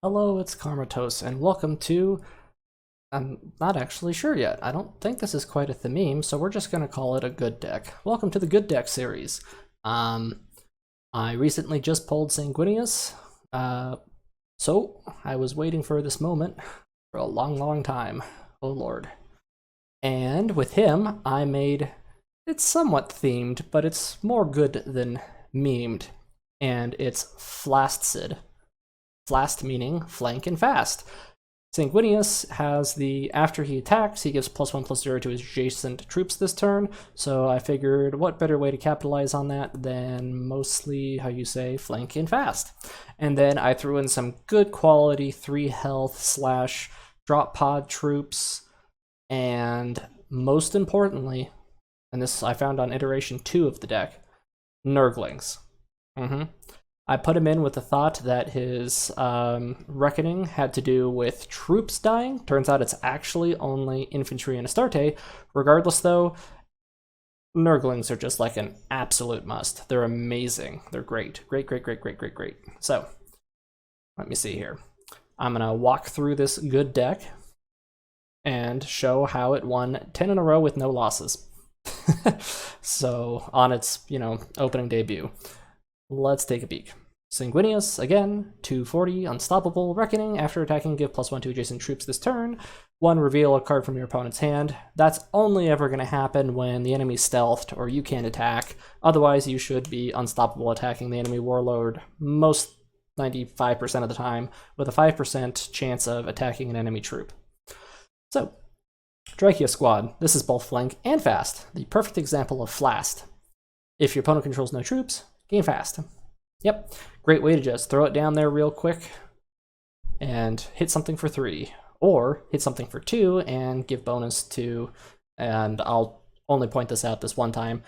Hello, it's Karmatos, and welcome to... I'm not actually sure yet. I don't think this is quite a theme, so we're just going to call it a good deck. Welcome to the Good Deck series. I recently just pulled Sanguinius, so I was waiting for this moment for a long time. Oh lord. And with him, I made... It's somewhat themed, but it's more good than memed, and it's Flast-cid. Flast meaning flank and fast. Sanguinius has the, after he attacks, he gives +1/+0 to his adjacent troops this turn, so I figured what better way to capitalize on that than mostly, how you say, flank and fast. And then I threw in some good quality 3 health / drop pod troops, and most importantly, and this I found on iteration 2 of the deck, NURGLINGs. I put him in with the thought that his reckoning had to do with troops dying. Turns out it's actually only infantry and Astarte. Regardless though, NURGLINGs are just like an absolute must. They're amazing. They're great. Great. So, let me see here. I'm going to walk through this good deck and show how it won 10 in a row with no losses. So, on its, opening debut. Let's take a peek. Sanguinius, again, 240, Unstoppable, Reckoning, after attacking give +1 to adjacent troops this turn. 1, reveal a card from your opponent's hand. That's only ever going to happen when the enemy's stealthed or you can't attack. Otherwise, you should be unstoppable attacking the enemy warlord most 95% of the time, with a 5% chance of attacking an enemy troop. So, Drachia Squad. This is both flank and fast, the perfect example of Flast. If your opponent controls no troops, gain fast. Yep, great way to just throw it down there real quick and hit something for 3, or hit something for 2 and give bonus to, and I'll only point this out this one time,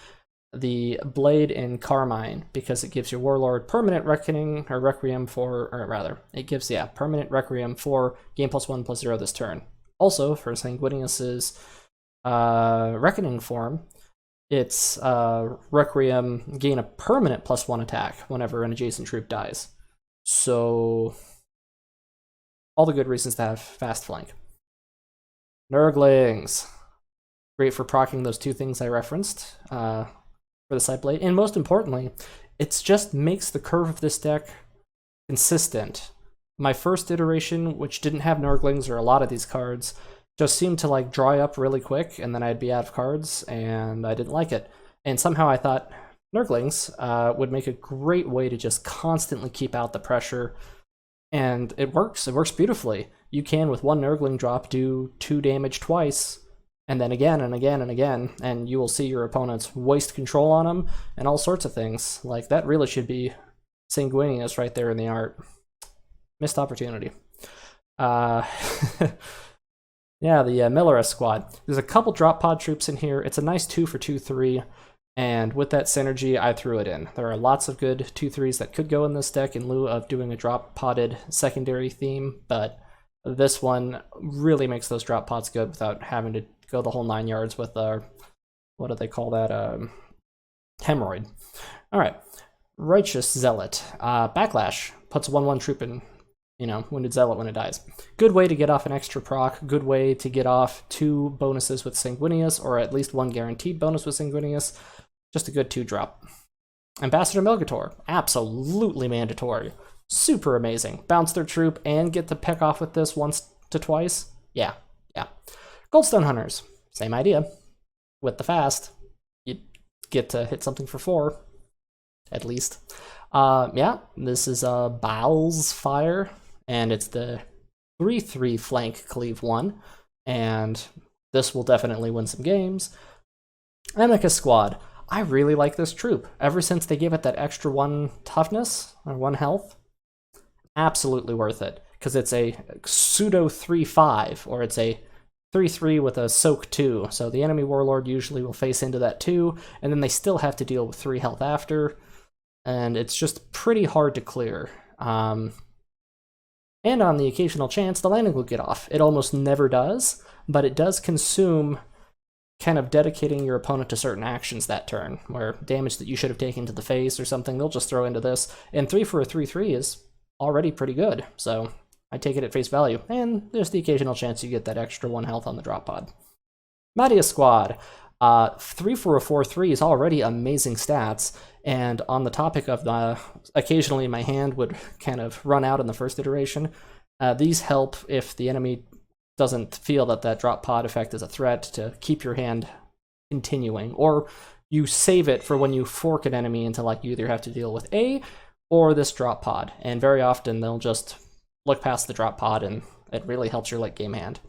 the Blade in Carmine, because it gives your warlord permanent reckoning, or requiem for, or rather, it gives, permanent requiem for gain +1/+0 this turn. Also, for Sanguinius's reckoning form, it's Requiem gain a permanent +1 attack whenever an adjacent troop dies. So, all the good reasons to have fast flank. NURGLINGs. Great for proccing those 2 things I referenced for the side blade. And most importantly, it just makes the curve of this deck consistent. My first iteration, which didn't have NURGLINGs or a lot of these cards, just seemed to like dry up really quick, and then I'd be out of cards, and I didn't like it. And somehow I thought NURGLINGs would make a great way to just constantly keep out the pressure, and it works. It works beautifully. You can, with 1 NURGLING drop, do 2 damage twice, and then again and again and again, and you will see your opponents waste control on them, and all sorts of things. Like, that really should be Sanguinius right there in the art. Missed opportunity. Yeah, the Millerus squad. There's a couple drop pod troops in here. It's a nice 2 for 2/3, and with that synergy, I threw it in. There are lots of good 2/3s that could go in this deck in lieu of doing a drop podded secondary theme, but this one really makes those drop pods good without having to go the whole 9 yards with what do they call that? Hemorrhoid. Alright, Righteous Zealot. Backlash puts a 1/1 troop in, Wounded Zealot when it dies. Good way to get off an extra proc, good way to get off 2 bonuses with Sanguinius, or at least 1 guaranteed bonus with Sanguinius. Just a good 2-drop. Ambassador Melgator, absolutely mandatory. Super amazing. Bounce their troop and get to peck off with this once to twice. Yeah. Goldstone Hunters, same idea. With the fast, you get to hit something for 4, at least. This is Baal's Fire, and it's the 3/3 flank cleave 1, and this will definitely win some games. Amicus Squad. I really like this troop. Ever since they gave it that extra 1 toughness, or 1 health, absolutely worth it, because it's a pseudo 3/5, or it's a 3/3 with a soak 2, so the enemy warlord usually will face into that 2, and then they still have to deal with 3 health after, and it's just pretty hard to clear. And on the occasional chance, the landing will get off. It almost never does, but it does consume kind of dedicating your opponent to certain actions that turn, where damage that you should have taken to the face or something, they'll just throw into this. And 3 for a 3/3 is already pretty good, so I take it at face value, and there's the occasional chance you get that extra 1 health on the drop pod. Madia Squad. 3 for a 4-3 is already amazing stats, and on the topic of occasionally my hand would kind of run out in the first iteration, these help if the enemy doesn't feel that that drop pod effect is a threat to keep your hand continuing, or you save it for when you fork an enemy into like you either have to deal with A or this drop pod, and very often they'll just look past the drop pod and it really helps your late game hand.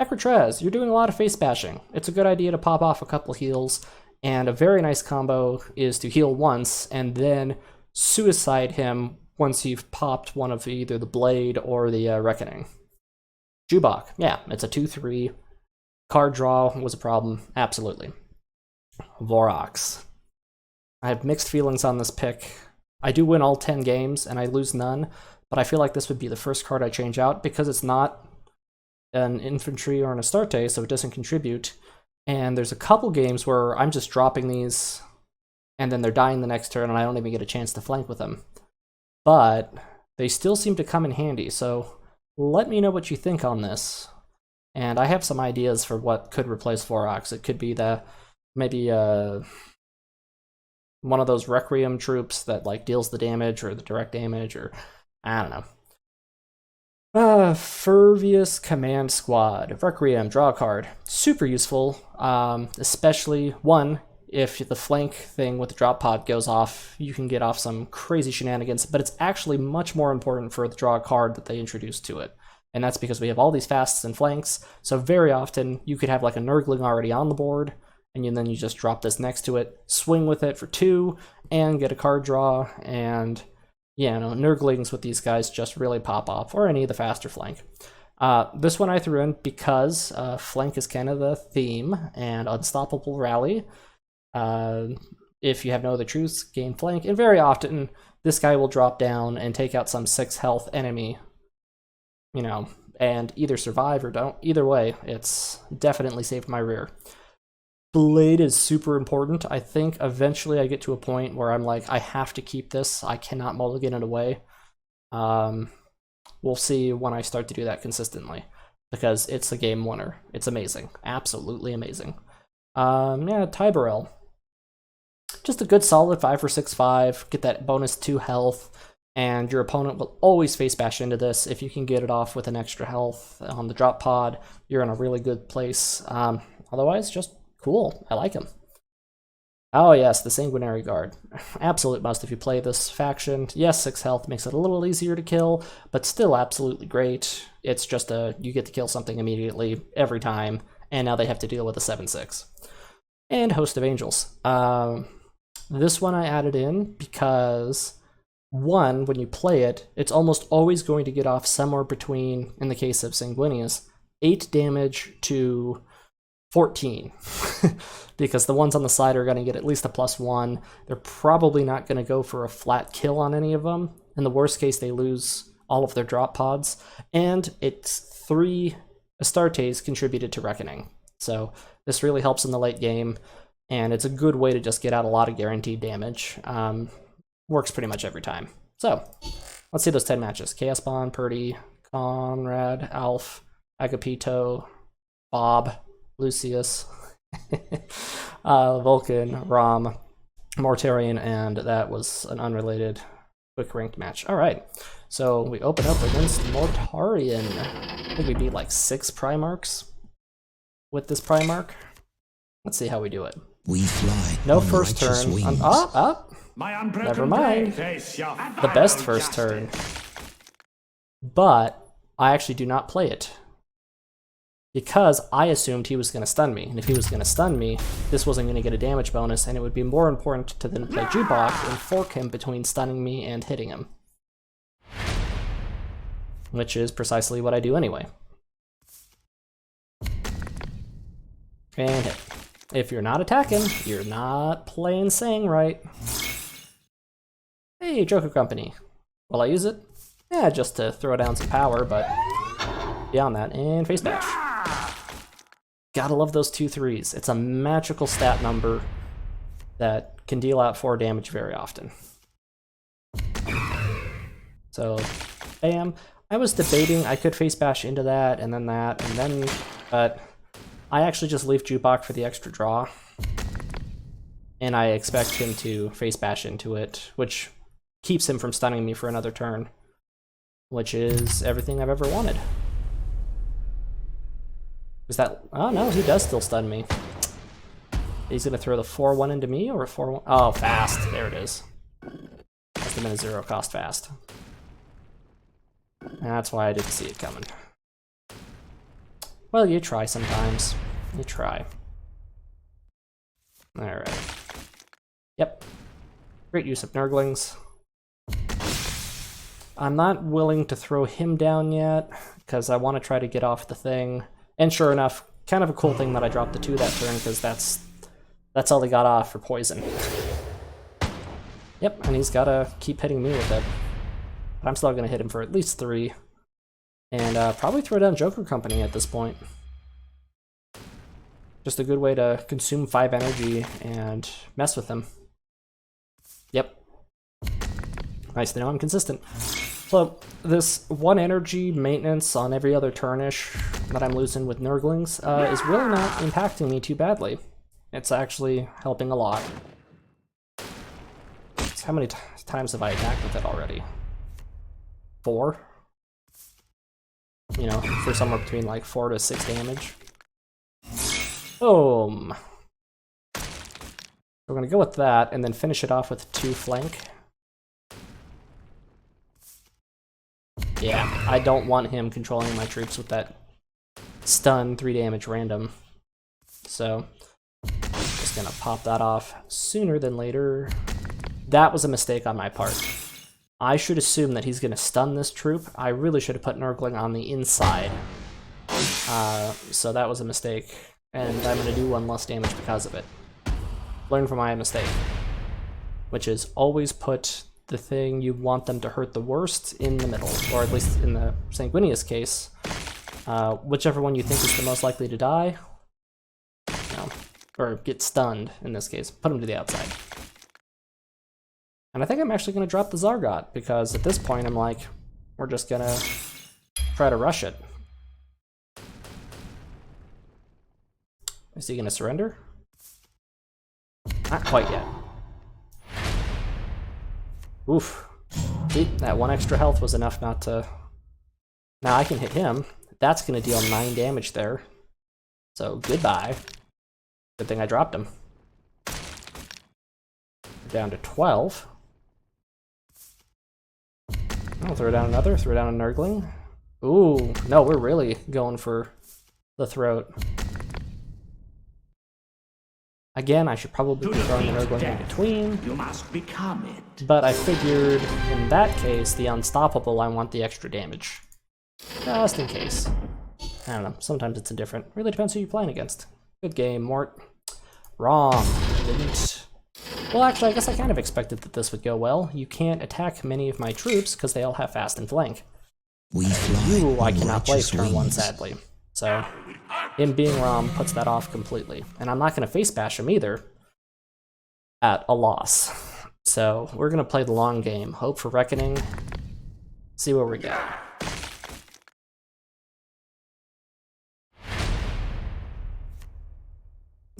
Ecritrez, you're doing a lot of face bashing. It's a good idea to pop off a couple heals, and a very nice combo is to heal once and then suicide him once you've popped one of either the Blade or the Reckoning. Jubok, yeah, it's a 2-3. Card draw was a problem, absolutely. Vorox. I have mixed feelings on this pick. I do win all 10 games and I lose none, but I feel like this would be the first card I change out because it's not an infantry or an Astarte, so it doesn't contribute. And there's a couple games where I'm just dropping these and then they're dying the next turn and I don't even get a chance to flank with them. But they still seem to come in handy, so let me know what you think on this. And I have some ideas for what could replace Vorox. It could be maybe one of those Requiem troops that like deals the damage or the direct damage, or I don't know. Furvious Command Squad. Requiem, draw a card. Super useful, especially, one, if the flank thing with the drop pod goes off, you can get off some crazy shenanigans, but it's actually much more important for the draw a card that they introduced to it. And that's because we have all these fasts and flanks, so very often you could have like a Nurgling already on the board, and then you just drop this next to it, swing with it for 2, and get a card draw, and yeah, no, Nurglings with these guys just really pop off, or any of the faster flank. This one I threw in because flank is kind of the theme, and Unstoppable Rally. If you have no other truths, gain flank, and very often this guy will drop down and take out some 6 health enemy, and either survive or don't. Either way, it's definitely saved my rear. Blade is super important. I think eventually I get to a point where I'm like, I have to keep this. I cannot mulligan it away. We'll see when I start to do that consistently, because it's a game winner. It's amazing. Absolutely amazing. Yeah, Tyberel. Just a good solid 5 for 6/5. Get that bonus 2 health, and your opponent will always face bash into this. If you can get it off with an extra health on the drop pod, you're in a really good place. Otherwise, just cool. I like him. Oh yes, the Sanguinary Guard. Absolute must if you play this faction. Yes, 6 health makes it a little easier to kill, but still absolutely great. It's just you get to kill something immediately every time, and now they have to deal with a 7/6. And Host of Angels. This one I added in because, one, when you play it, it's almost always going to get off somewhere between, in the case of Sanguinius, 8 damage to 14, because the ones on the side are going to get at least a +1. They're probably not going to go for a flat kill on any of them. In the worst case, they lose all of their drop pods, and it's 3 Astartes contributed to Reckoning. So this really helps in the late game, and it's a good way to just get out a lot of guaranteed damage. Works pretty much every time. So let's see those 10 matches. Chaos Bond, Purdy, Conrad, Alf, Agapito, Bob, Lucius, Vulcan, Rom, Mortarion, and that was an unrelated quick ranked match. All right, so we open up against Mortarion. I think we beat like 6 Primarchs with this Primarch. Let's see how we do it. We fly. No first turn. Never mind. The best first turn. But I actually do not play it, because I assumed he was going to stun me, and if he was going to stun me, this wasn't going to get a damage bonus, and it would be more important to then play Jubok and fork him between stunning me and hitting him. Which is precisely what I do anyway. And hit. If you're not attacking, you're not playing Sang right. Hey, Joker Company. Will I use it? Yeah, just to throw down some power, but beyond that, and face bash. Gotta love those 2/3s. It's a magical stat number that can deal out 4 damage very often. So, bam. I was debating I could face bash into that, and then, but I actually just leave Jukebox for the extra draw. And I expect him to face bash into it, which keeps him from stunning me for another turn. Which is everything I've ever wanted. Is that... oh no, he does still stun me. He's gonna throw the 4-1 into me, or a 4-1? Oh, fast. There it is. Must have been a 0 cost fast. That's why I didn't see it coming. Well, you try sometimes. You try. Alright. Yep. Great use of Nurglings. I'm not willing to throw him down yet, because I want to try to get off the thing. And sure enough, kind of a cool thing that I dropped the 2 that turn, because that's all he got off for poison. Yep, and he's got to keep hitting me with it. But I'm still going to hit him for at least 3. And probably throw down Joker Company at this point. Just a good way to consume 5 energy and mess with him. Yep. Nice to know I'm consistent. So, this 1 energy maintenance on every other turnish that I'm losing with Nurglings is really not impacting me too badly. It's actually helping a lot. So how many times have I attacked with it already? 4? You know, for somewhere between like 4 to 6 damage. Boom! We're gonna go with that, and then finish it off with 2 flank. Yeah, I don't want him controlling my troops with that stun 3 damage random. So, just gonna pop that off sooner than later. That was a mistake on my part. I should assume that he's gonna stun this troop. I really should have put Nurgling on the inside. So that was a mistake, and I'm gonna do 1 less damage because of it. Learn from my mistake, which is always put the thing you want them to hurt the worst in the middle, or at least in the Sanguinius case, whichever one you think is the most likely to die, you know, or get stunned in this case, put them to the outside. And I think I'm actually going to drop the Zargot, because at this point I'm like, we're just going to try to rush it. Is he going to surrender? Not quite yet. Oof. See, that 1 extra health was enough not to... Now I can hit him. That's going to deal 9 damage there. So, goodbye. Good thing I dropped him. We're down to 12. I'll throw down another, throw down a Nurgling. Ooh, no, we're really going for the throat. Again, I should probably be throwing the Nurgling in between. You must become it. But I figured, in that case, the Unstoppable, I want the extra damage. Just in case. I don't know, sometimes it's indifferent. Really depends who you're playing against. Good game, Mort. Wrong. Didn't. Well, actually, I guess I kind of expected that this would go well. You can't attack many of my troops because they all have fast and flank. Ooh, I cannot play turn 1, sadly. So, him being Rom puts that off completely. And I'm not going to face bash him either at a loss. So, we're going to play the long game. Hope for Reckoning. See what we get.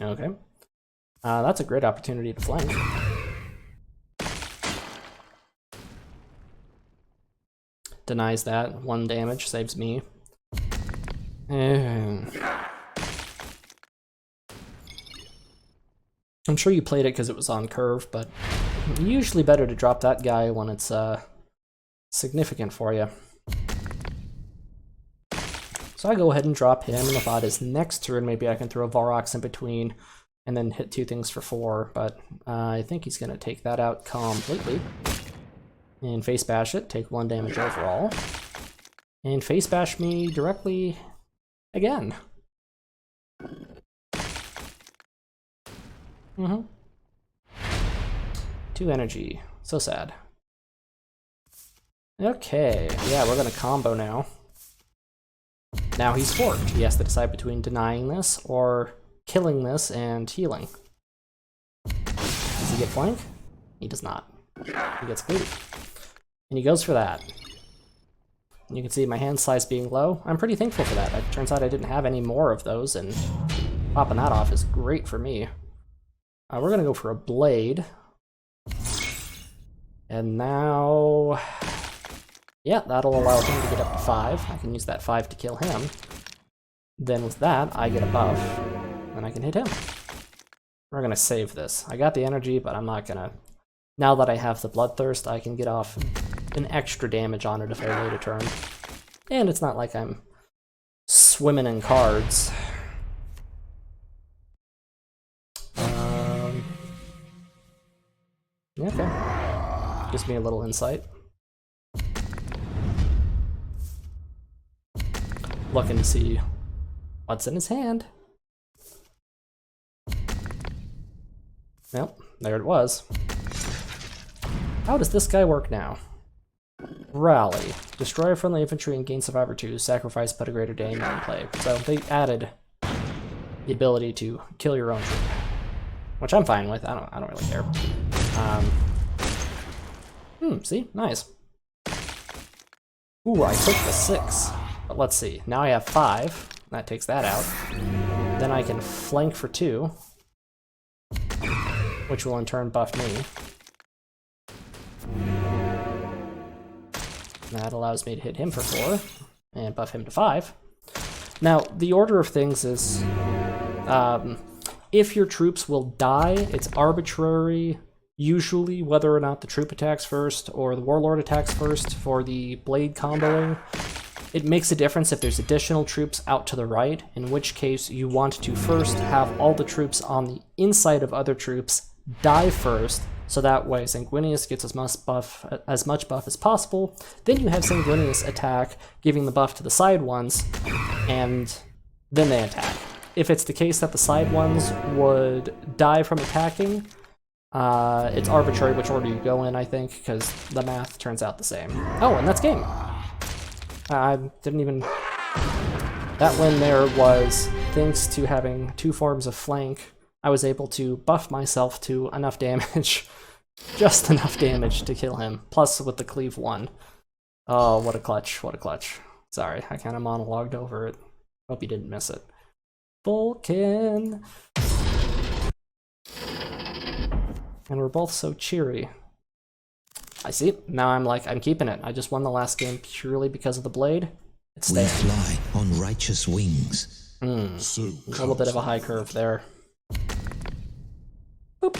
Okay. That's a great opportunity to flank. Denies that. 1 damage, saves me. I'm sure you played it because it was on curve, but usually better to drop that guy when it's significant for you. So I go ahead and drop him, and the thought is next turn maybe I can throw Varrox in between and then hit 2 things for 4, but I think he's going to take that out completely. And face bash it, take 1 damage overall. And face bash me directly again. Mm-hmm. 2 energy. So sad. Okay, yeah, we're going to combo now. Now he's forked. He has to decide between denying this or killing this and healing. Does he get flank? He does not. He gets glue. And he goes for that. You can see my hand size being low. I'm pretty thankful for that. It turns out I didn't have any more of those, and popping that off is great for me. We're gonna go for a blade. And now... yeah, that'll allow him to get up to 5. I can use that 5 to kill him. Then with that, I get a buff, and I can hit him. We're gonna save this. I got the energy, but I'm not gonna... now that I have the Bloodthirst, I can get off an extra damage on it if I wait a turn. And it's not like I'm swimming in cards. Okay. Gives me a little insight. Looking to see what's in his hand. Nope, there it was. How does this guy work now? Rally. Destroy friendly infantry and gain survivor 2. Sacrifice, put a greater day in play. So they added the ability to kill your own troop, which I'm fine with. I don't really care. See? Nice. Ooh, I took the 6. But let's see. Now I have 5. That takes that out. Then I can flank for 2, which will in turn buff me. That allows me to hit him for 4 and buff him to 5. Now, the order of things is if your troops will die, it's arbitrary, usually, whether or not the troop attacks first or the warlord attacks first for the blade comboing. It makes a difference if there's additional troops out to the right, in which case you want to first have all the troops on the inside of other troops die first, so that way Sanguinius gets as much buff as possible. Then you have Sanguinius attack, giving the buff to the side ones, and then they attack. If it's the case that the side ones would die from attacking, it's arbitrary which order you go in, I think, because the math turns out the same. Oh, and that's game! I didn't even... that win there was thanks to having 2 forms of flank. I was able to buff myself to enough damage, just enough damage to kill him, plus with the cleave 1. Oh, what a clutch, what a clutch. Sorry, I kind of monologued over it. Hope you didn't miss it. Vulcan! And we're both so cheery. I see. Now I'm keeping it. I just won the last game purely because of the blade. It's staying. We fly on righteous wings. A little bit of a high curve there. Boop.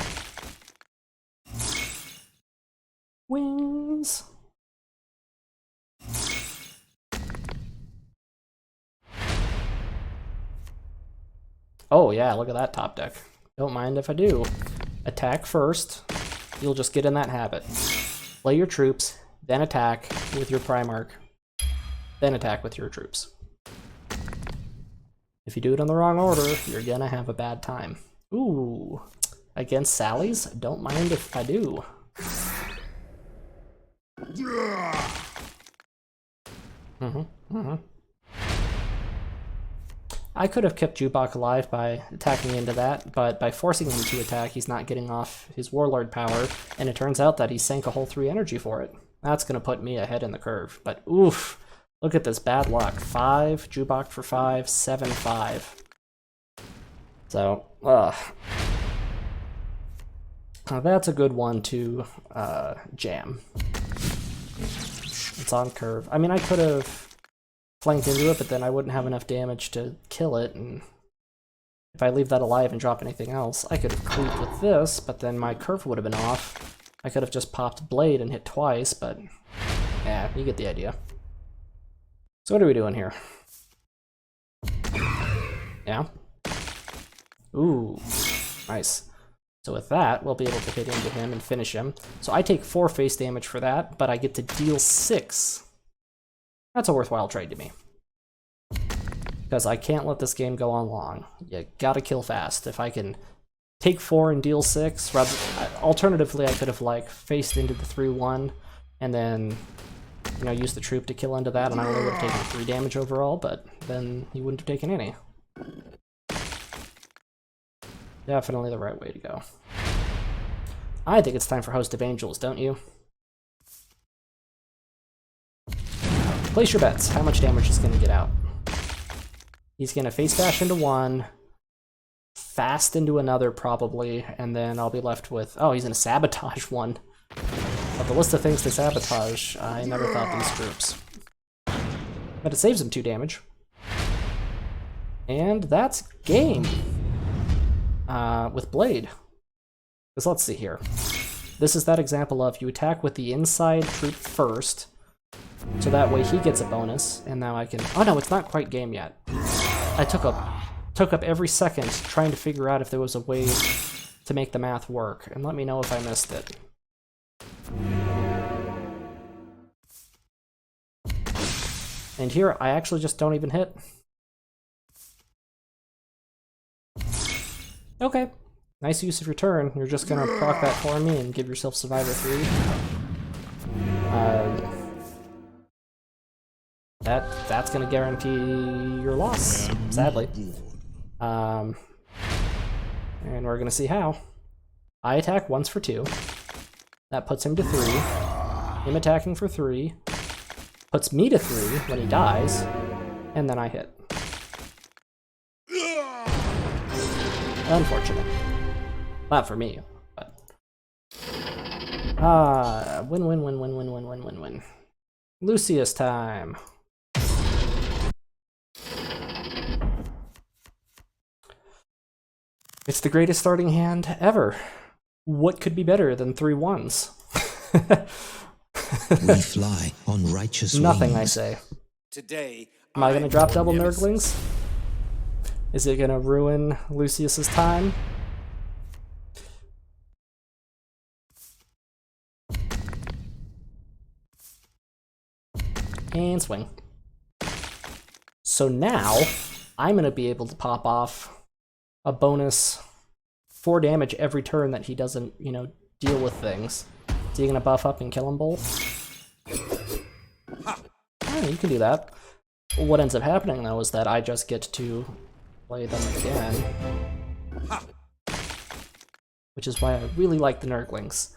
Wings. Oh yeah, look at that top deck. Don't mind if I do. Attack first. You'll just get in that habit. Play your troops, then attack with your Primarch, then attack with your troops. If you do it in the wrong order, you're gonna have a bad time. Ooh, against Sally's? Don't mind if I do. I could have kept Jubok alive by attacking into that, but by forcing him to attack, he's not getting off his Warlord power, and it turns out that he sank a whole 3 energy for it. That's going to put me ahead in the curve, but oof, look at this bad luck. 5, Jubok for 5, 7, 5. So, that's a good one to jam. It's on curve. I mean, I could have flanked into it, but then I wouldn't have enough damage to kill it, and if I leave that alive and drop anything else, I could have cleaved with this, but then my curve would have been off. I could have just popped Blade and hit twice, but yeah, you get the idea. So what are we doing here? Yeah? Ooh, nice. So with that, we'll be able to hit into him and finish him. So I take 4 face damage for that, but I get to deal 6. That's a worthwhile trade to me. Because I can't let this game go on long. You gotta kill fast. If I can take 4 and deal 6, rather, alternatively I could have like faced into the 3-1 and then, you know, used the troop to kill into that, and I only would have taken 3 damage overall, but then he wouldn't have taken any. Definitely the right way to go. I think it's time for Host of Angels, don't you? Place your bets. How much damage is going to get out? He's going to face dash into one, fast into another probably, and then I'll be left with... Oh, he's going to sabotage one. Of the list of things to sabotage, I never thought these groups. But it saves him 2 damage. And that's game. With Blade. Because let's see here. This is that example of you attack with the inside troop first, so that way he gets a bonus, and now I can... Oh no, it's not quite game yet. I took up every second trying to figure out if there was a way to make the math work, and let me know if I missed it. And here, I actually just don't even hit. Okay. Nice use of your turn. You're just gonna proc that for me and give yourself Survivor 3. That's gonna guarantee your loss, sadly. And we're gonna see how. I attack once for 2. That puts him to 3. Him attacking for 3. Puts me to 3 when he dies. And then I hit. Unfortunate. Not for me, but... Win. Lucius time. It's the greatest starting hand ever. What could be better than 3 1s? We fly on righteous Nothing, wings. I say. Today, Am I gonna drop double Nurglings? Is it gonna ruin Lucius's time? And swing. So now, I'm gonna be able to pop off a bonus 4 damage every turn that he doesn't, you know, deal with things. Is he gonna buff up and kill them both? Oh, you can do that. What ends up happening though is that I just get to play them again. Which is why I really like the Nurglings.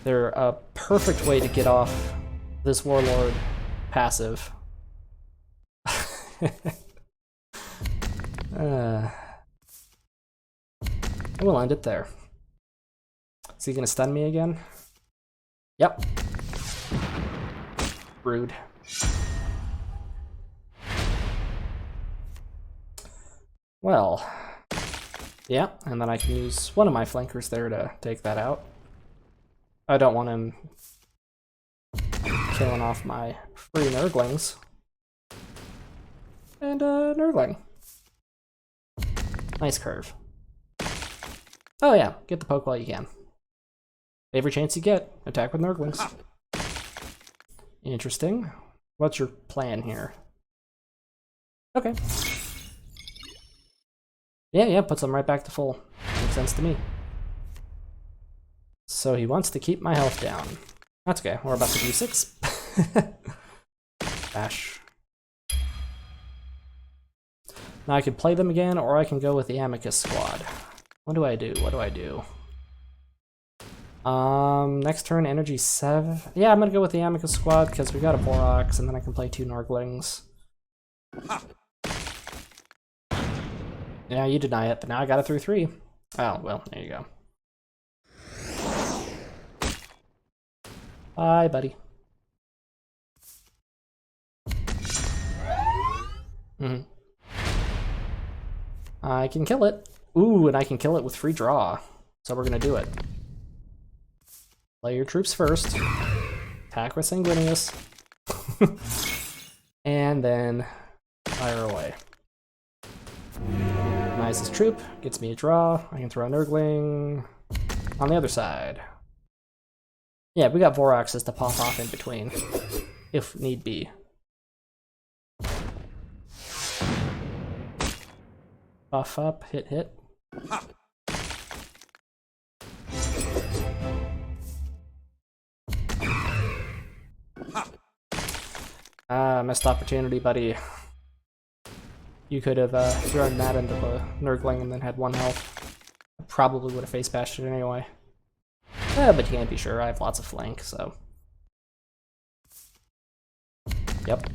They're a perfect way to get off this Warlord passive. We'll end it there. Is he gonna stun me again? Yep. Rude. Well, yeah, and then I can use one of my flankers there to take that out. I don't want him killing off my free Nurglings. And Nurgling. Nice curve. Oh yeah, get the poke while you can. Every chance you get, attack with Nurglings. Interesting. What's your plan here? Okay. Yeah, puts them right back to full. Makes sense to me. So he wants to keep my health down. That's okay, we're about to do 6. Bash. Now I could play them again, or I can go with the Amicus squad. What do I do? Next turn, energy 7. Yeah, I'm gonna go with the Amicus squad because we got a Borax, and then I can play 2 Nurglings. Yeah, you deny it, but now I got it through 3. Oh, well, there you go. Bye, buddy. I can kill it. Ooh, and I can kill it with free draw. So we're gonna do it. Play your troops first. Attack with Sanguinius. And then fire away. Nice his troop. Gets me a draw. I can throw a Nurgling on the other side. Yeah, we got Voraxes to pop off in between, if need be. Buff up, hit. Missed opportunity, buddy. You could have thrown that into the Nurgling and then had 1 health. I probably would have face bashed it anyway. But you can't be sure, I have lots of flank, so. Yep.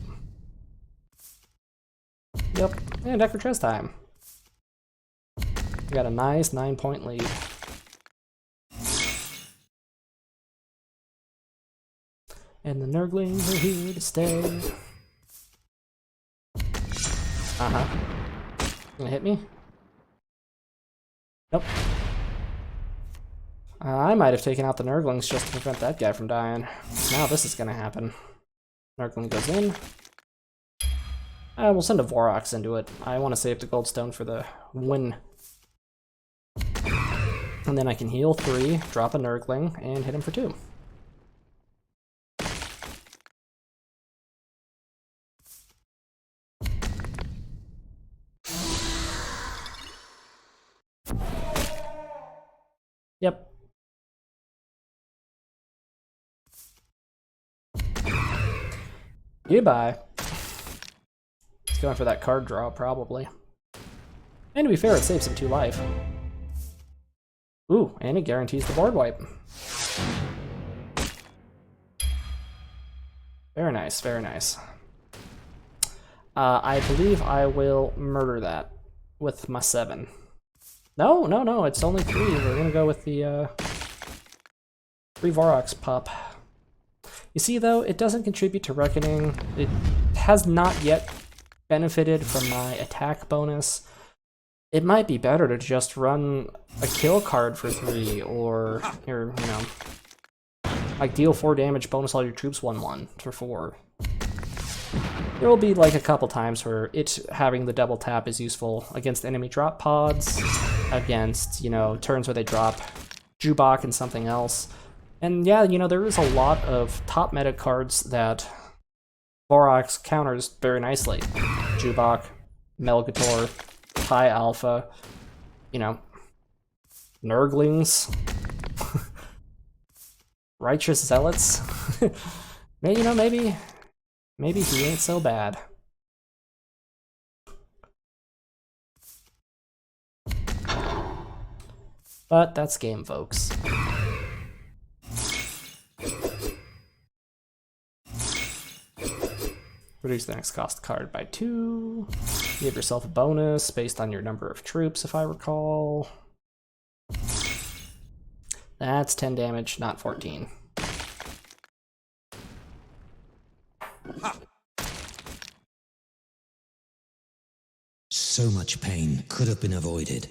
Yep, and Decker Chest time. We got a nice 9-point lead. And the Nurglings are here to stay. Uh-huh. Gonna hit me? Nope. I might have taken out the Nurglings just to prevent that guy from dying. Now this is gonna happen. Nurgling goes in. We'll send a Vorox into it. I want to save the Goldstone for the win. And then I can heal 3, drop a Nurgling, and hit him for 2. Yep. Goodbye. He's going for that card draw, probably. And to be fair, it saves him 2 life. Ooh, and it guarantees the board wipe. Very nice, very nice. I believe I will murder that with my 7. No, it's only 3. We're gonna go with the 3 Vorox pop. You see, though, it doesn't contribute to Reckoning. It has not yet benefited from my attack bonus. It might be better to just run a kill card for 3, or, you know, like deal 4 damage, bonus all your troops 1/1 for 4. There will be like a couple times where it having the double tap is useful against enemy drop pods, against, you know, turns where they drop Jubok and something else. And yeah, you know, there is a lot of top meta cards that Vorox counters very nicely. Jubok, Melgator, High Alpha, you know, Nurglings, Righteous Zealots. Maybe, you know, maybe he ain't so bad. But that's game, folks. Reduce the next cost card by 2. Give yourself a bonus based on your number of troops, if I recall. That's 10 damage, not 14. So much pain could have been avoided.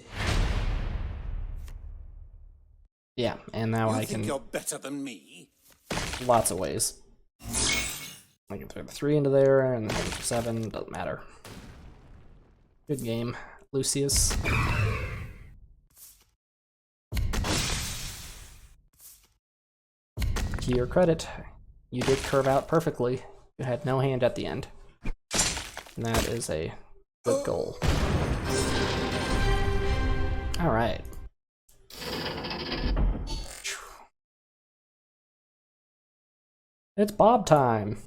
Yeah, and now I think can... you're better than me? Lots of ways. I can throw the 3 into there, and then 7, doesn't matter. Good game, Lucius. To your credit, you did curve out perfectly. You had no hand at the end. And that is a good goal. Alright. It's Bob time!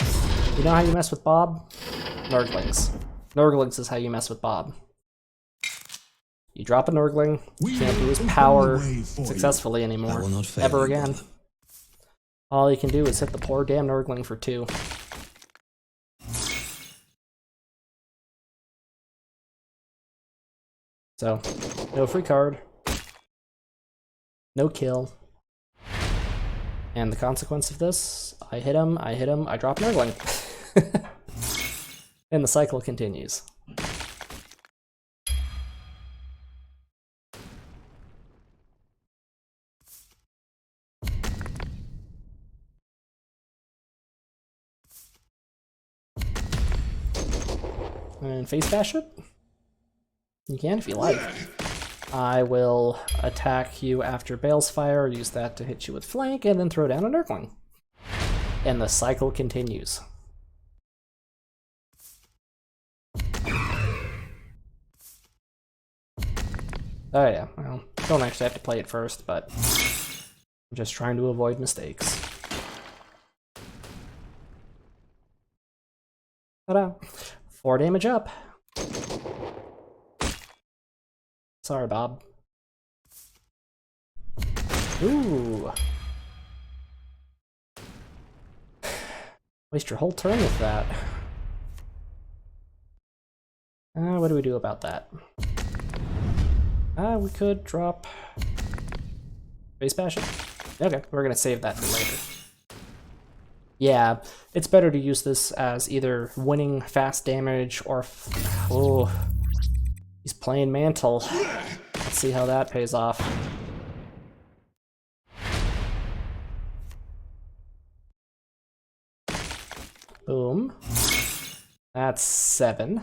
You know how you mess with Bob? Nurglings. Nurglings is how you mess with Bob. You drop a Nurgling, can't do his power successfully anymore, ever again. All you can do is hit the poor damn Nurgling for 2. So, no free card, no kill, and the consequence of this, I hit him, I drop Nurgling. And the cycle continues. And face bash it? You can if you like. I will attack you after Bale's Fire, use that to hit you with flank, and then throw down a Nurgling. And the cycle continues. Oh yeah, well, don't actually have to play it first, but I'm just trying to avoid mistakes. Ta-da! 4 damage up. Sorry, Bob. Ooh. Waste your whole turn with that. What do we do about that? We could drop Base Passion. Okay, we're gonna save that for later. Yeah, it's better to use this as either winning fast damage or... Oh, he's playing Mantle. Let's see how that pays off. Boom. That's 7.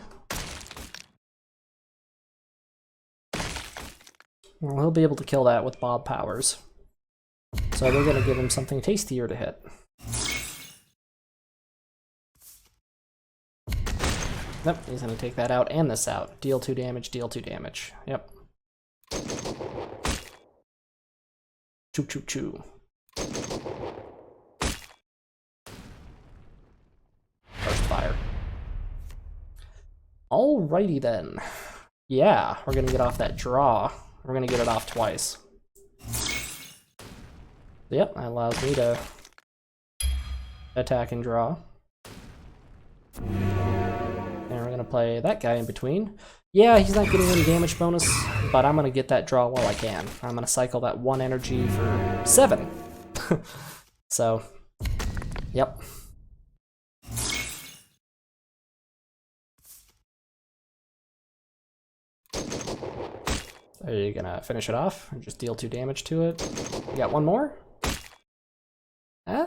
Well, he'll be able to kill that with Bob Powers. So we're gonna give him something tastier to hit. Yep, he's gonna take that out and this out. Deal 2 damage, deal 2 damage. Yep. Choo choo choo. First fire. Alrighty then. Yeah, we're gonna get off that draw. We're gonna get it off twice. Yep, that allows me to attack and draw. And we're gonna play that guy in between. Yeah, he's not getting any damage bonus, but I'm gonna get that draw while I can. I'm gonna cycle that 1 energy for 7. So, yep. Are you gonna finish it off or just deal 2 damage to it? You got 1 more? Huh?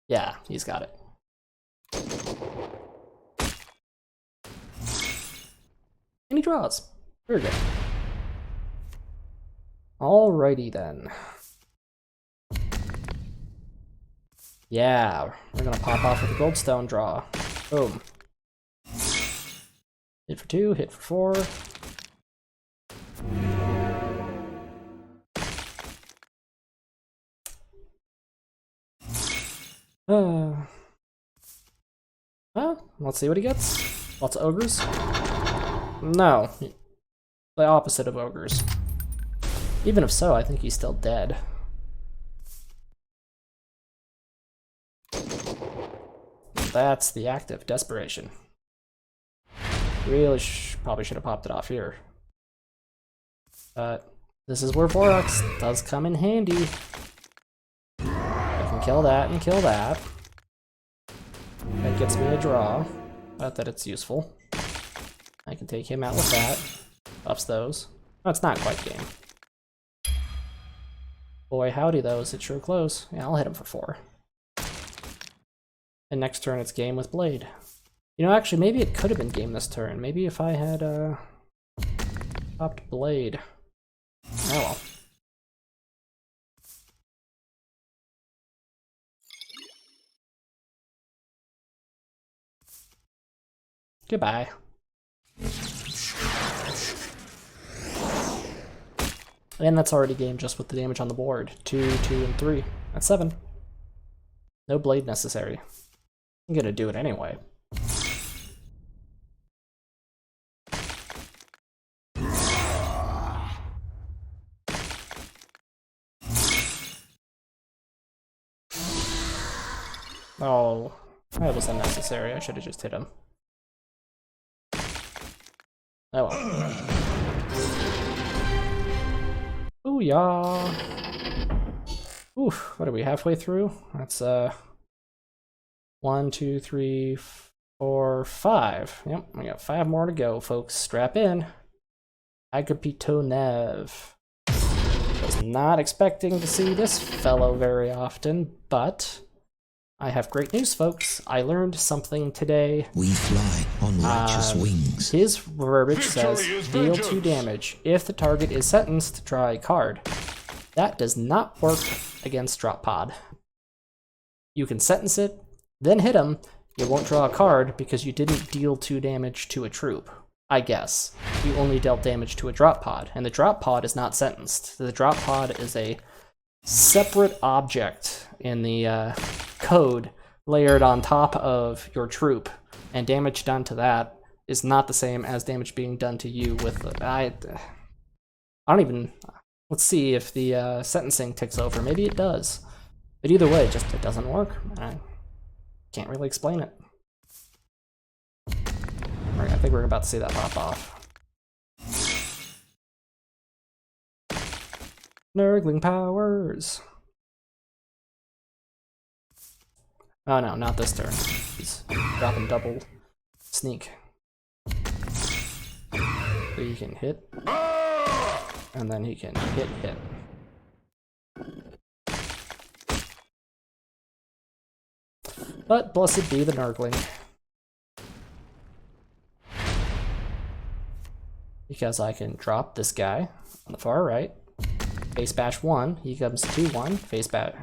Yeah, he's got it. And he draws. Very good. Alrighty then. Yeah, we're gonna pop off with a Goldstone draw. Boom. Hit for 2, hit for 4. Well, let's see what he gets. Lots of ogres? No. The opposite of ogres. Even if so, I think he's still dead. That's the active desperation. Really probably should have popped it off here. But this is where Vorax does come in handy. I can kill that and kill that. That gets me a draw. Not that it's useful. I can take him out with that. Ups those. Oh, it's not quite game. Boy howdy though, is it sure close. Yeah, I'll hit him for 4. And next turn it's game with Blade. You know, actually, maybe it could have been game this turn. Maybe if I had popped Blade. Oh well. Goodbye. And that's already game just with the damage on the board. 2, 2, and 3. That's 7. No Blade necessary. I'm gonna do it anyway. Oh, that was unnecessary. I should have just hit him. Oh well. Booyah! Oof, what are we, halfway through? That's 1, 2, 3, 4, 5. Yep, we got 5 more to go, folks. Strap in. Agapito Nev. Was not expecting to see this fellow very often, but I have great news, folks. I learned something today. We fly on righteous wings. His verbiage says, deal 2 damage if the target is sentenced to draw a card. That does not work against Drop Pod. You can sentence it, then hit him. You won't draw a card because you didn't deal 2 damage to a troop. I guess. You only dealt damage to a Drop Pod, and the Drop Pod is not sentenced. The Drop Pod is a separate object in the code layered on top of your troop, and damage done to that is not the same as damage being done to you with I don't even, let's see if the sentencing ticks over. Maybe it does, but either way, just it doesn't work. I can't really explain it. think we're about to see that pop off. Nurgling powers! Oh no, not this turn. He's dropping double sneak. So he can hit, and then he can hit. But blessed be the Nurgling. Because I can drop this guy on the far right, face bash one, he comes 2-1, face bash,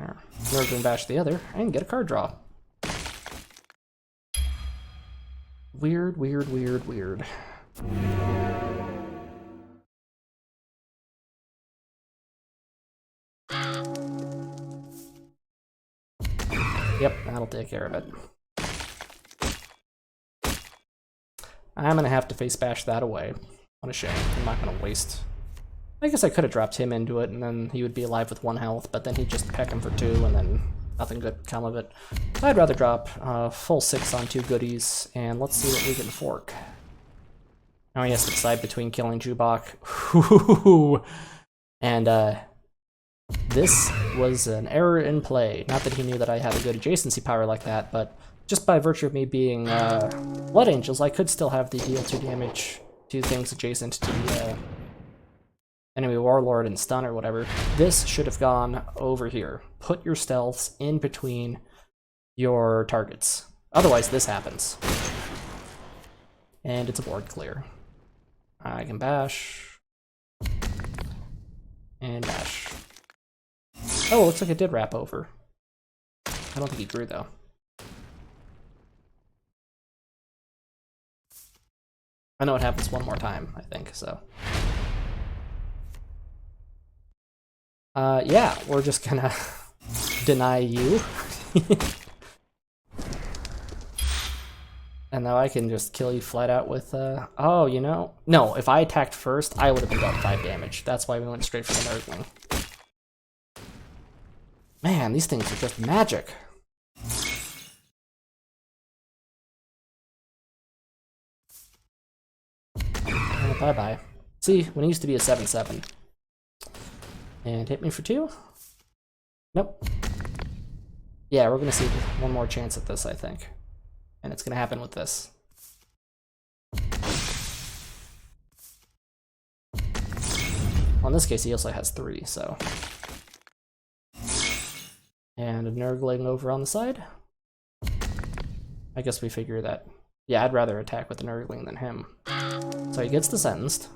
Nurgling bash the other, and get a card draw. Weird. Yep, that'll take care of it. I'm gonna have to face bash that away. What a shame. I'm not gonna waste. I guess I could have dropped him into it and then he would be alive with 1 health, but then he'd just peck him for 2 and then nothing good come of it. I'd rather drop full 6 on 2 goodies, and let's see what we can fork. Now he has to decide between killing Jubok. And this was an error in play. Not that he knew that I had a good adjacency power like that, but just by virtue of me being Blood Angels, I could still have the deal 2 damage to things adjacent to the enemy Warlord and stun or whatever. This should have gone over here. Put your stealths in between your targets. Otherwise, this happens. And it's a board clear. I can bash. And bash. Oh, looks like it did wrap over. I don't think he grew, though. I know it happens one more time, I think, so. Yeah, we're just gonna deny you. And now I can just kill you flat out with, oh, you know? No, if I attacked first, I would have been dealt 5 damage. That's why we went straight for the Nurgling. Man, these things are just magic. Bye-bye. See, when it used to be a 7-7. And hit me for 2? Nope. Yeah, we're gonna see one more chance at this, I think. And it's gonna happen with this. Well, in this case, he also has 3, so. And a Nurgling over on the side. I guess we figure that. Yeah, I'd rather attack with the Nurgling than him. So he gets the sentenced.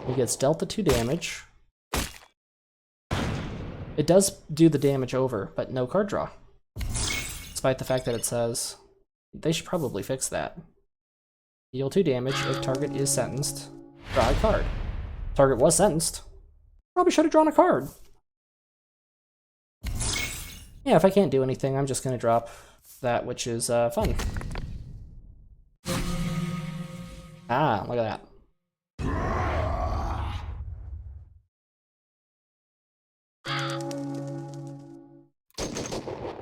He gets dealt the 2 damage. It does do the damage over, but no card draw. Despite the fact that it says they should probably fix that. Deal 2 damage if target is sentenced. Draw a card. Target was sentenced. Probably should have drawn a card. Yeah, if I can't do anything, I'm just going to drop that, which is fun. Ah, look at that.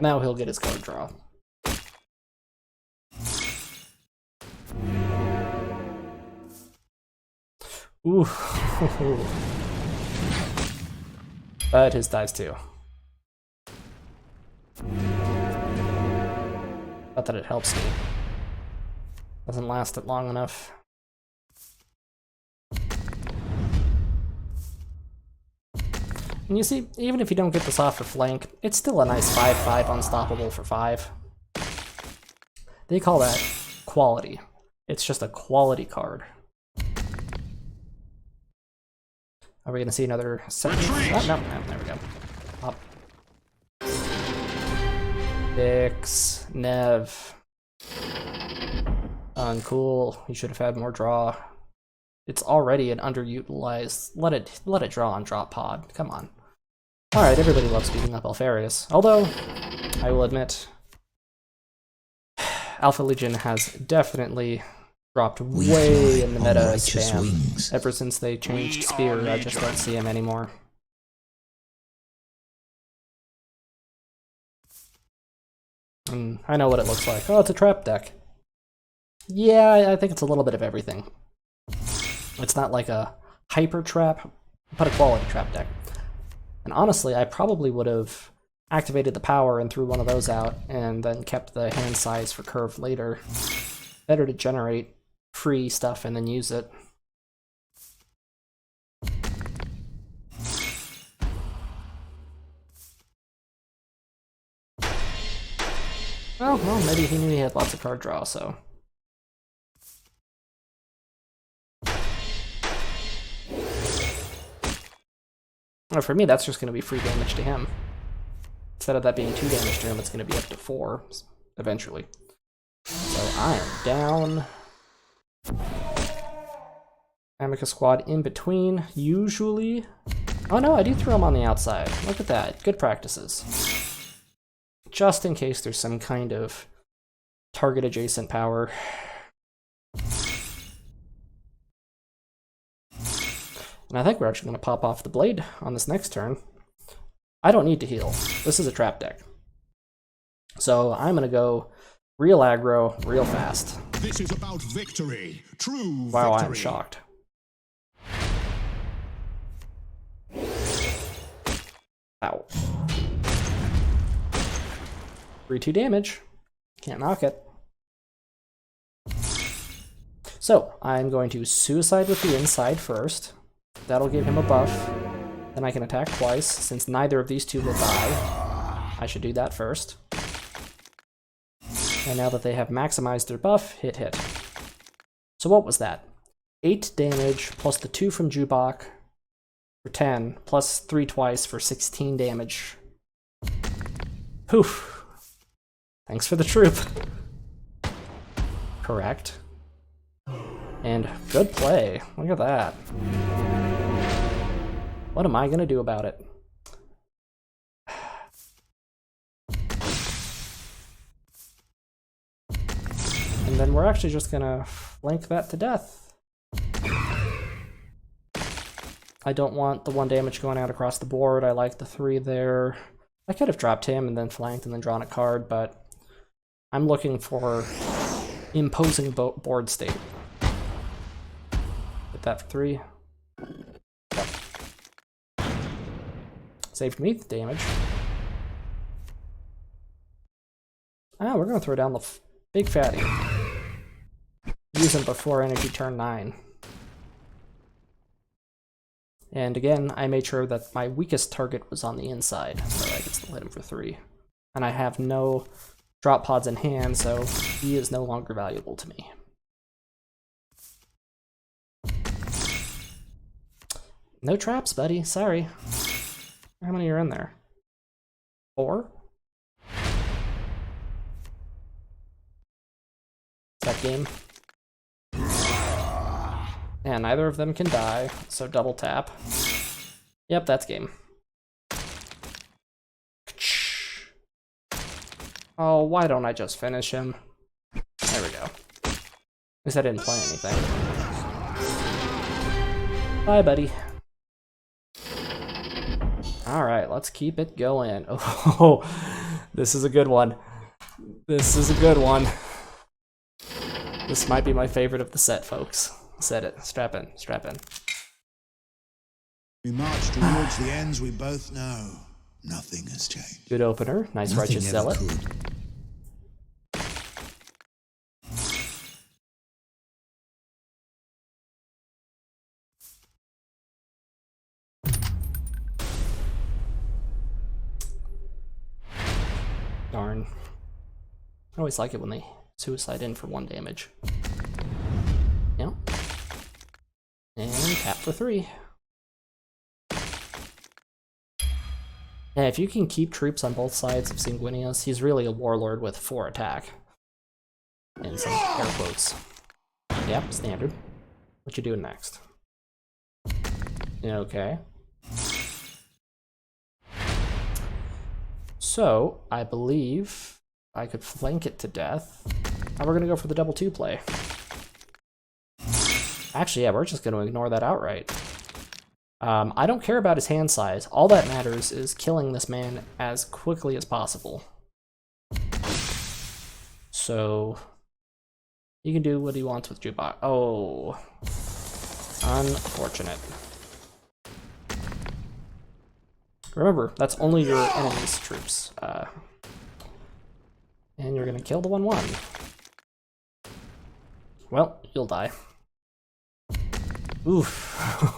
Now he'll get his card draw. Ooh. But his dies too. Not that it helps me. Doesn't last it long enough. And you see, even if you don't get this off for flank, it's still a nice 5/5 unstoppable for 5. They call that quality. It's just a quality card. Are we going to see another sentence? Oh, no, there we go. Up. Fix. Nev. Uncool. You should have had more draw. It's already an underutilized. Let it draw on drop pod. Come on. Alright, everybody loves beating up Alpharius. Although, I will admit, Alpha Legion has definitely dropped way in the meta spam. Ever since they changed Spear, I just don't see him anymore. And I know what it looks like. Oh, it's a trap deck. Yeah, I think it's a little bit of everything. It's not like a hyper trap, but a quality trap deck. And honestly, I probably would have activated the power and threw one of those out, and then kept the hand size for curve later. Better to generate free stuff and then use it. Well, maybe he knew he had lots of card draw, so. Well, for me, that's just going to be free damage to him. Instead of that being 2 damage to him, it's going to be up to 4, eventually. So I am down. Amica squad in between, usually. Oh no, I do throw him on the outside. Look at that, good practices. Just in case there's some kind of target adjacent power. And I think we're actually going to pop off the blade on this next turn. I don't need to heal. This is a trap deck. So I'm going to go real aggro, real fast. This is about victory. True Wow, victory. I'm shocked. Ow. 3-2 damage. Can't knock it. So, I'm going to suicide with the inside first. That'll give him a buff. Then I can attack twice, since neither of these two will die. I should do that first. And now that they have maximized their buff, hit, hit. So what was that? 8 damage, plus the 2 from Jubok for 10, plus 3 twice for 16 damage. Poof. Thanks for the troop. Correct. And good play. Look at that. What am I gonna do about it? And then we're actually just gonna flank that to death. I don't want the 1 damage going out across the board. I like the 3 there. I could have dropped him and then flanked and then drawn a card, but I'm looking for imposing board state. Hit that for 3. Yep. Saved me the damage. Ah, we're gonna throw down the big fatty. Use him before energy turn 9. And again, I made sure that my weakest target was on the inside, so I can still hit him for 3. And I have no drop pods in hand, so he is no longer valuable to me. No traps, buddy. Sorry. How many are in there? 4? Is that game? And neither of them can die, so double tap. Yep, that's game. Oh, why don't I just finish him? There we go. At least I didn't play anything. Bye, buddy. Alright, let's keep it going. Oh, this is a good one. This is a good one. This might be my favorite of the set, folks. Said it. Strap in, strap in. We march towards the ends we both know. Nothing has changed. Good opener. Nice Nothing Righteous ever Zealot. could. Darn. I always like it when they suicide in for 1 damage. Yep. And tap for 3. Yeah, if you can keep troops on both sides of Sanguinius, he's really a warlord with 4 attack. And some air quotes. Yep, standard. What you doing next? Okay. So, I believe I could flank it to death. Now we're gonna go for the double 2 play. Actually, yeah, we're just gonna ignore that outright. I don't care about his hand size. All that matters is killing this man as quickly as possible. So, He can do what he wants with Jukebox. Oh. Unfortunate. Remember, that's only your enemy's troops. And you're gonna kill the 1/1. Well, you'll die. Oof.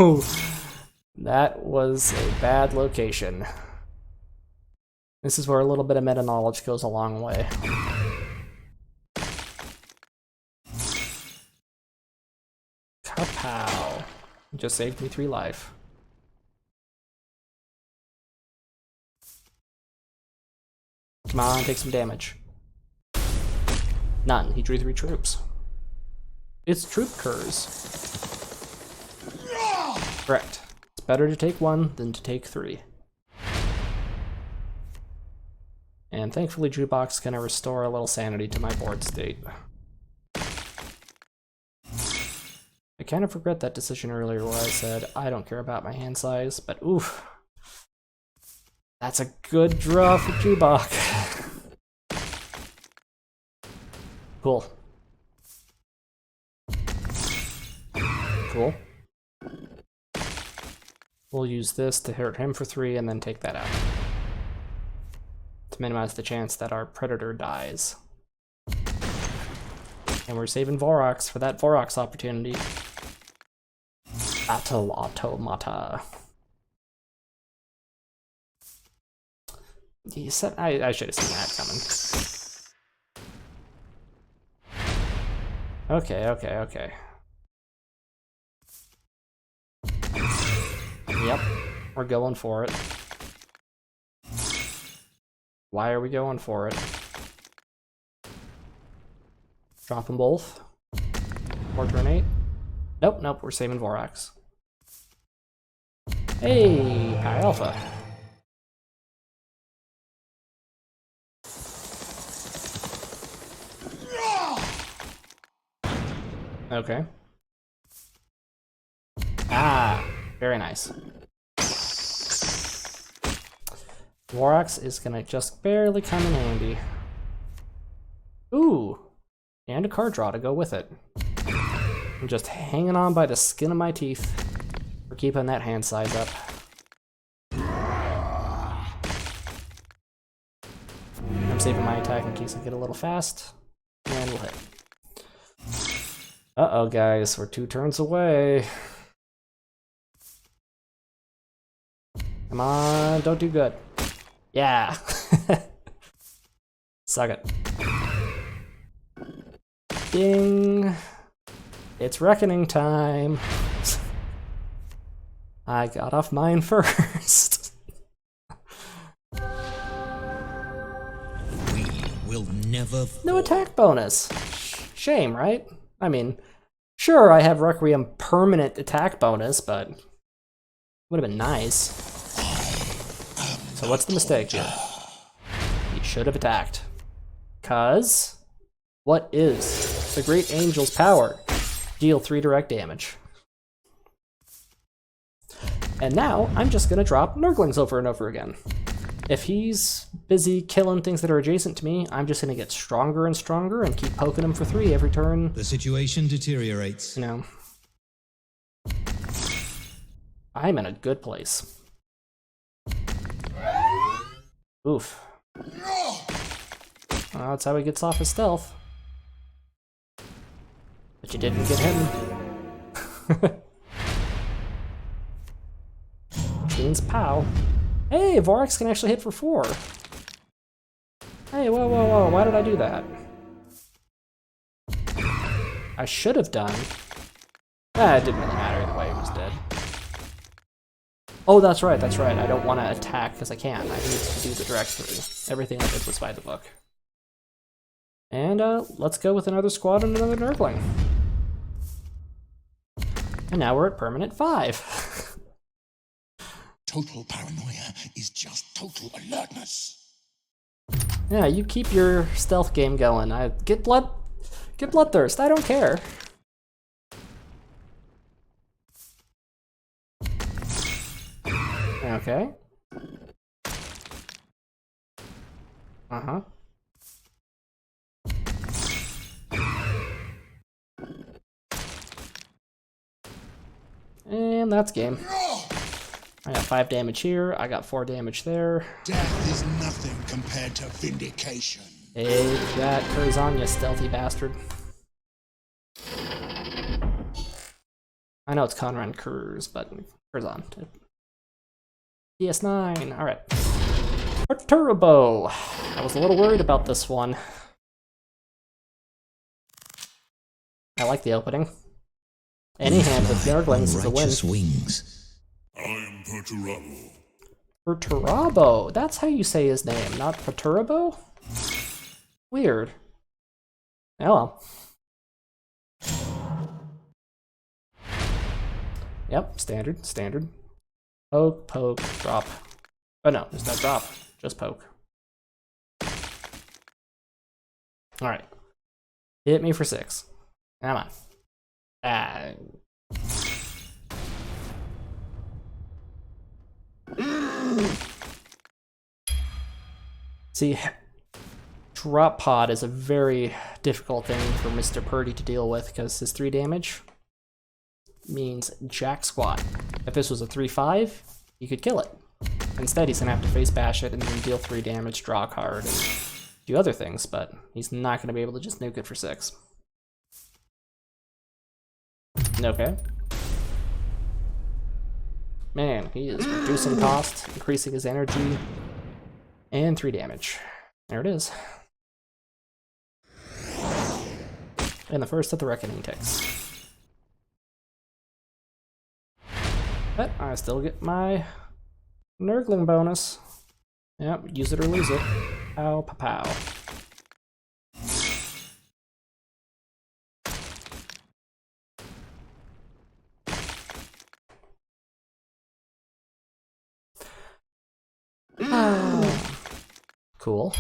That was a bad location. This is where a little bit of meta knowledge goes a long way. Kapow. Just saved me 3 life. Come on, take some damage. None. He drew 3 troops. It's troop curs. Correct. It's better to take 1 than to take 3. And thankfully Jukebox is going to restore a little sanity to my board state. I kind of regret that decision earlier where I said I don't care about my hand size, but oof. That's a good draw for Jukebox. Cool. Cool. We'll use this to hurt him for 3 and then take that out. To minimize the chance that our predator dies. And we're saving Vorox for that Vorox opportunity. Battle Automata. You said I should have seen that coming. Okay. Yep, we're going for it. Why are we going for it? Drop them both. Or grenade. Nope, we're saving Vorox. Hey, Pi Alpha. Okay. Ah, very nice. Vorox is gonna just barely come in handy. Ooh, and a card draw to go with it. I'm just hanging on by the skin of my teeth for keeping that hand size up. I'm saving my attack in case I get a little fast, and we'll hit. Uh-oh, guys, we're 2 turns away. Come on, don't do good. Yeah. Suck it. Ding. It's reckoning time. I got off mine first. We will never fall. No attack bonus. Shame, right? I mean, sure, I have Requiem permanent attack bonus, but would have been nice. So what's the mistake here? He should have attacked. 'Cause what is the Great Angel's power? Deal 3 direct damage. And now I'm just gonna drop NURGLINGS over and over again. If he's busy killing things that are adjacent to me, I'm just gonna get stronger and stronger and keep poking him for 3 every turn. The situation deteriorates. You know. I'm in a good place. Oof. Well, that's how he gets off his stealth. But you didn't get him. Which means pow. Hey, Vorox can actually hit for 4. Hey, whoa, why did I do that? I should have done. It didn't really matter either way, he was dead. Oh, that's right, I don't want to attack because I can't. I need to do the direct 3. Everything I did was by the book. And let's go with another squad and another NURGLING. And now we're at permanent 5. Total paranoia is just total alertness. Yeah, you keep your stealth game going. Get bloodthirst, I don't care. Okay. Uh-huh. And that's game. I got 5 damage here, I got 4 damage there. Death is nothing compared to vindication. Take that, Curzon, you stealthy bastard. I know it's Conran Kurz, but Curzon. DS9, alright. Turbo. I was a little worried about this one. I like the opening. Any hand with Nurglings is a win. Wings. I am Perturabo. Perturabo. That's how you say his name, not Perturabo? Weird. Oh well. Yep, standard. Poke, poke, drop. Oh no, there's no drop, just poke. Alright. Hit me for 6. Come on. See, drop pod is a very difficult thing for Mr. Purdy to deal with because his 3 damage means jack squat. If this was a 3-5, you could kill it. Instead, he's gonna have to face bash it and then deal 3 damage, draw a card, and do other things, but he's not gonna be able to just nuke it for 6. Okay. Man, he is reducing cost, increasing his energy, and 3 damage. There it is. And the first of the Reckoning ticks. But I still get my Nurgling bonus. Yep, use it or lose it. Pow, pow, pow. Cool.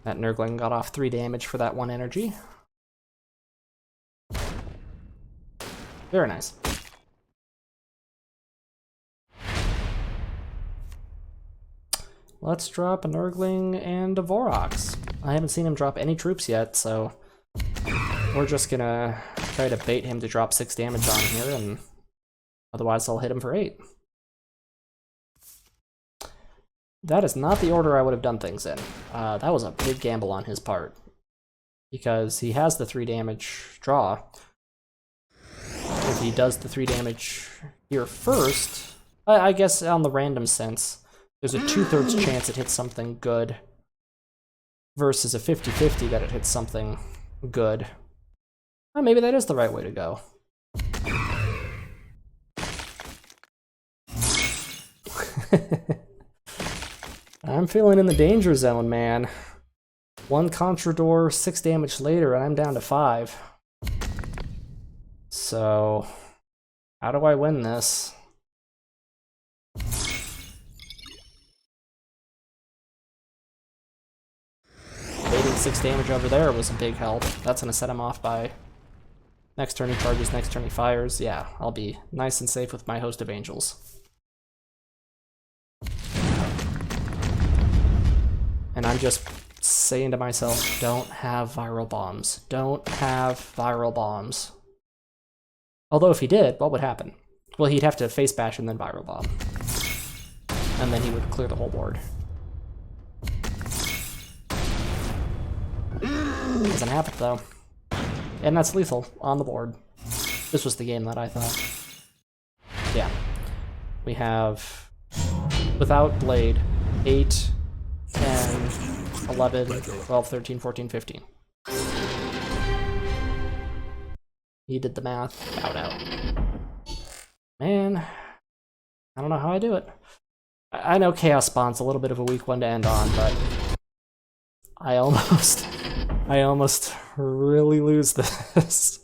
That Nurgling got off 3 damage for that 1 energy. Very nice. Let's drop a Nurgling and a Vorox. I haven't seen him drop any troops yet, so we're just gonna try to bait him to drop 6 damage on here, and otherwise I'll hit him for 8. That is not the order I would have done things in. That was a big gamble on his part, because he has the 3 damage draw. If he does the 3 damage here first, I guess on the random sense, there's a 2/3 chance it hits something good versus a 50-50 that it hits something good. Well, maybe that is the right way to go. I'm feeling in the danger zone, man. 1 Contrador, 6 damage later, and I'm down to 5. So, how do I win this? Baiting 6 damage over there was a big help. That's gonna set him off by next turn he charges, next turn he fires. Yeah, I'll be nice and safe with my host of angels. And I'm just saying to myself, don't have viral bombs. Don't have viral bombs. Although if he did, what would happen? Well, he'd have to face bash and then viral bomb. And then he would clear the whole board. Doesn't happen though. And that's lethal on the board. This was the game that I thought. Yeah. We have, without Blade, 8, 10, 11, 12, 13, 14, 15. He did the math. Bowed out. Man, I don't know how I do it. I know Chaos Spawn's a little bit of a weak one to end on, but I almost really lose this.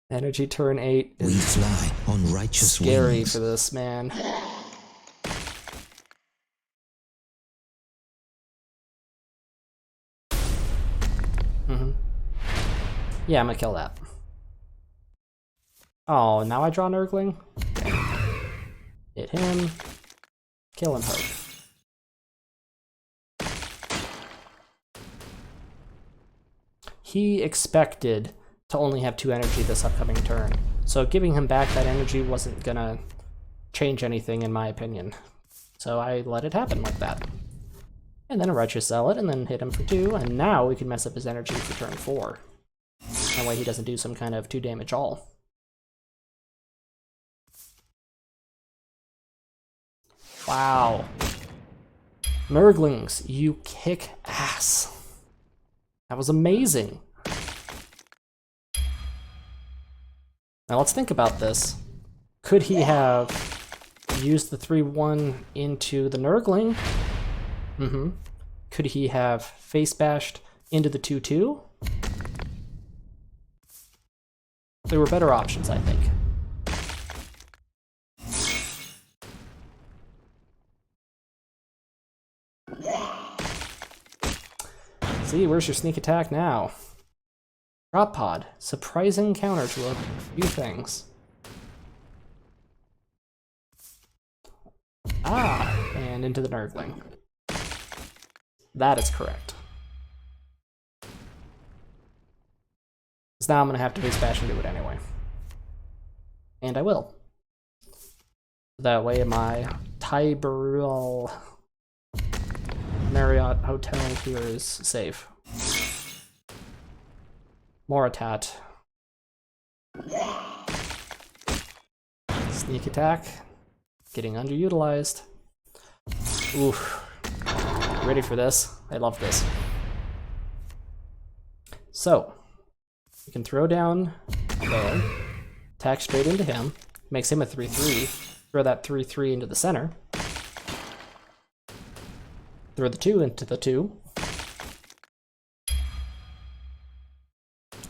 Energy turn 8 We is fly on righteous scary wings. for this, man. Yeah, I'm gonna kill that. Oh, now I draw Nurgling? Okay. Hit him. Kill and poke. He expected to only have 2 energy this upcoming turn. So giving him back that energy wasn't gonna change anything in my opinion. So I let it happen like that. And then a Righteous Zealot, and then hit him for 2, and now we can mess up his energy for turn 4. That way he doesn't do some kind of 2 damage all. Wow. Nurglings, you kick ass. That was amazing. Now let's think about this. Could he have used the 3-1 into the Nurgling? Could he have face bashed into the 2-2? There were better options, I think. See, where's your sneak attack now? Drop pod. Surprising counter to a few things. Ah, and into the Nurgling. That is correct. Because now I'm going to have to face bash and do it anyway. And I will. That way my Tiberl Marriott Hotel here is safe. Moratat. Sneak attack. Getting underutilized. Oof. Ready for this? I love this. So, you can throw down there, attack straight into him, makes him a 3-3, throw that 3-3 into the center, throw the 2 into the 2,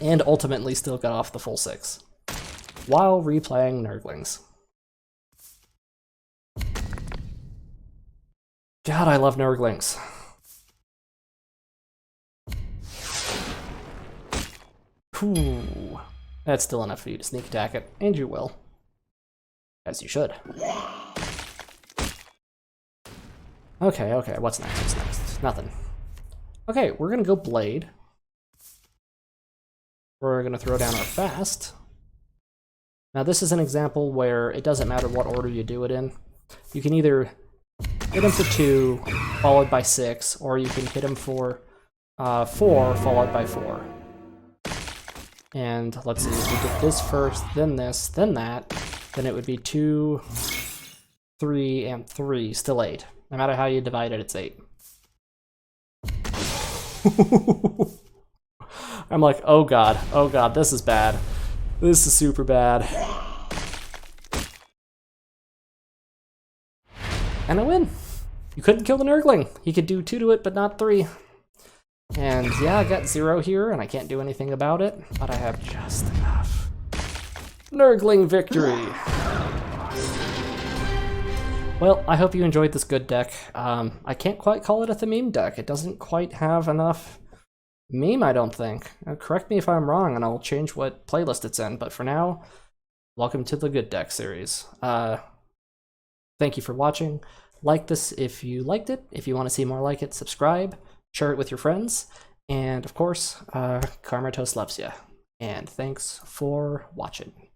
and ultimately still got off the full 6, while replaying Nurglings. God, I love Nurglings. Ooh, that's still enough for you to sneak attack it, and you will. As you should. Okay, what's next? What's next? Nothing. Okay, we're gonna go Blade. We're gonna throw down our Fast. Now this is an example where it doesn't matter what order you do it in. You can either hit him for 2, followed by 6, or you can hit him for 4, followed by 4. And let's see, if we did this first, then this, then that, then it would be 2, 3, and 3, still 8. No matter how you divide it, it's 8. I'm like, oh god, this is bad. This is super bad. And I win. You couldn't kill the Nurgling. He could do 2 to it, but not 3. And yeah, I got 0 here, and I can't do anything about it, but I have just enough. Nurgling victory! Well, I hope you enjoyed this good deck. I can't quite call it a Thamim deck. It doesn't quite have enough meme, I don't think. Correct me if I'm wrong, and I'll change what playlist it's in, but for now, welcome to the Good Deck series. Thank you for watching. Like this if you liked it. If you want to see more like it, subscribe, share it with your friends, and of course, Karma Toast loves you. And thanks for watching.